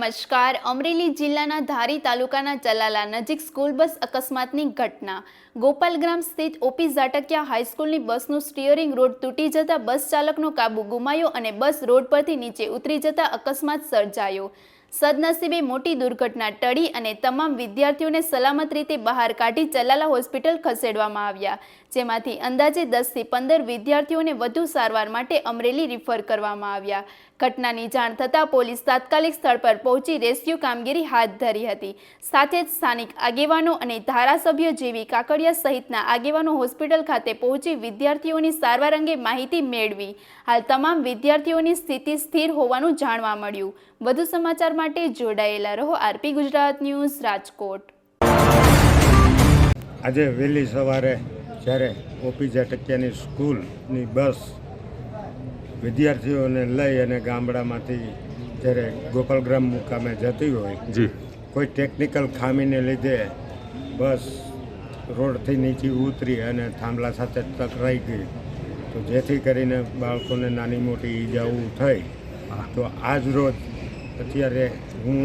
નમસ્કાર. અમરેલી જિલ્લાના ધારી તાલુકાના ચલાલા નજીક સ્કૂલ બસ અકસ્માતની ઘટના. ગોપાલગ્રામ સ્થિત ઓપી ઝાટકિયા હાઈસ્કૂલની બસનું સ્ટીયરિંગ રોડ તૂટી જતા બસ ચાલકનો કાબુ ગુમાયો અને બસ રોડ પરથી નીચે ઉતરી જતા અકસ્માત સર્જાયો. સદનસીબે મોટી દુર્ઘટના ટળી અને તમામ વિદ્યાર્થીઓને સલામત રીતે બહાર કાઢી ચલાલા હોસ્પિટલ ખસેડવામાં આવ્યા, જેમાંથી અંદાજે 10 થી 15 વિદ્યાર્થીઓને વધુ સારવાર માટે અમરેલી રિફર કરવામાં આવ્યા. ઘટનાની જાણ થતાં પોલીસ તાત્કાલિક સ્થળ પર પહોંચી રેસ્ક્યુ કામગીરી હાથ ધરી હતી. સાથે જ સ્થાનિક આગેવાનો અને ધારાસભ્ય જેવી કાકડિયા સહિતના આગેવાનો હોસ્પિટલ ખાતે પહોંચી વિદ્યાર્થીઓની સારવાર અંગે માહિતી મેળવી. હાલ તમામ વિદ્યાર્થીઓની સ્થિતિ સ્થિર હોવાનું જાણવા મળ્યું. વધુ સમાચાર માટે જોડાયેલા રહો આરપી ગુજરાત ન્યૂઝ, રાજકોટ. આજે વહેલી સવારે જ્યારે ઓપી ઝાટકિયાની સ્કૂલની બસ વિદ્યાર્થીઓને લઈ અને ગામડામાંથી જ્યારે ગોપાલગ્રામ મુકામે જતી હોય, કોઈ ટેકનિકલ ખામીને લીધે બસ રોડથી નીચે ઉતરી અને થાંભલા સાથે ટકરાઈ ગઈ, તો જેથી કરીને બાળકોને નાની મોટી ઈજાઓ થઈ. તો આજ રોજ અત્યારે હું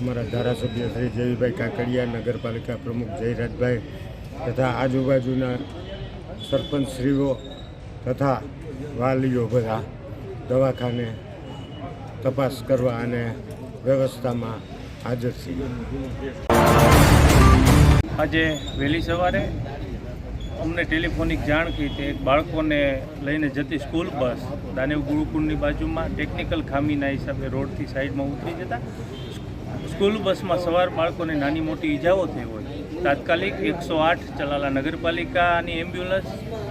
અમારા ધારાસભ્ય શ્રી જયભાઈ કાકડિયા, નગરપાલિકા પ્રમુખ જયરાજભાઈ તથા આજુબાજુના સરપંચશ્રીઓ તથા વાલીઓ બધા દવાખાને તપાસ કરવા અને વ્યવસ્થામાં હાજર છીએ. આજે વહેલી સવારે અમને ટેલિફોનિક જાણ થઈ કે બાળકોને લઈને જતી સ્કૂલ બસ દાનેવ ગુરુકુળની બાજુમાં ટેકનિકલ ખામીના હિસાબે રોડથી સાઈડમાં ઉતરી જતા સ્કૂલ બસમાં સવાર બાળકોને નાની મોટી ઈજાઓ થઈ હોય. તાત્કાલિક 108 ચલાલા નગરપાલિકાની એમ્બ્યુલન્સ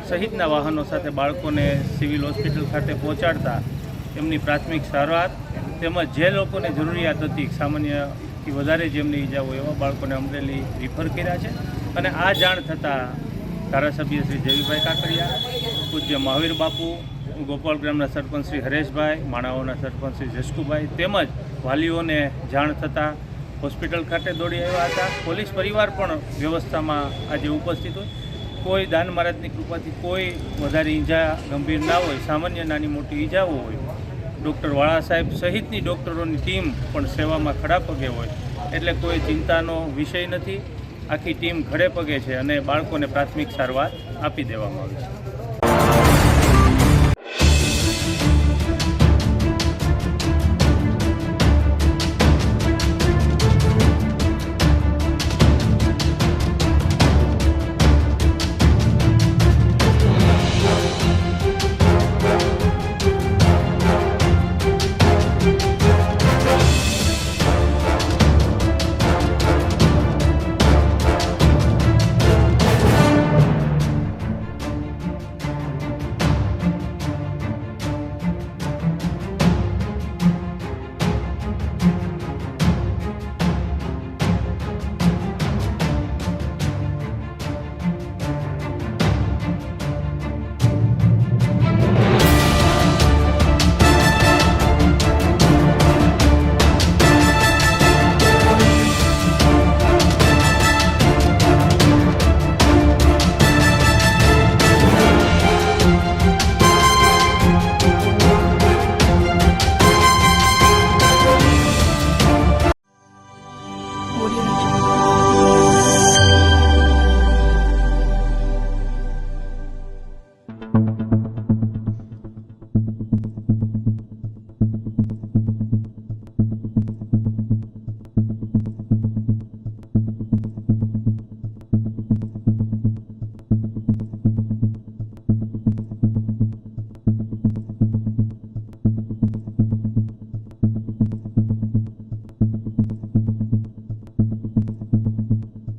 સહિતના વાહનો સાથે બાળકોને સિવિલ હોસ્પિટલ ખાતે પહોંચાડતા એમની પ્રાથમિક સારવાર તેમજ જે લોકોને જરૂરિયાત હતી સામાન્યથી વધારે જેમની ઈજા હોય એવા બાળકોને અમરેલી રિફર કર્યા છે. અને આ જાણ થતાં ધારાસભ્ય શ્રી જયભાઈ કાકડિયા, પૂજ્ય મહાવીર બાપુ, ગોપાલગ્રામના સરપંચ શ્રી હરેશભાઈ, માણાઓના સરપંચ શ્રી જસકુભાઈ તેમજ વાલીઓને જાણ થતાં હોસ્પિટલ ખાતે દોડી આવ્યા હતા. પોલીસ પરિવાર પણ વ્યવસ્થામાં આજે ઉપસ્થિત હોય. કોઈ દાન મહારાજની કૃપાથી કોઈ વધારે ઈજા ગંભીર ના હોય, સામાન્ય નાની મોટી ઈજાઓ હોય. ડૉક્ટર વાળા સાહેબ સહિતની ડૉક્ટરોની ટીમ પણ સેવામાં ખડા પગે હોય, એટલે કોઈ ચિંતાનો વિષય નથી. આખી ટીમ ખડે પગે છે અને બાળકોને પ્રાથમિક સારવાર આપી દેવામાં આવી છે. Audio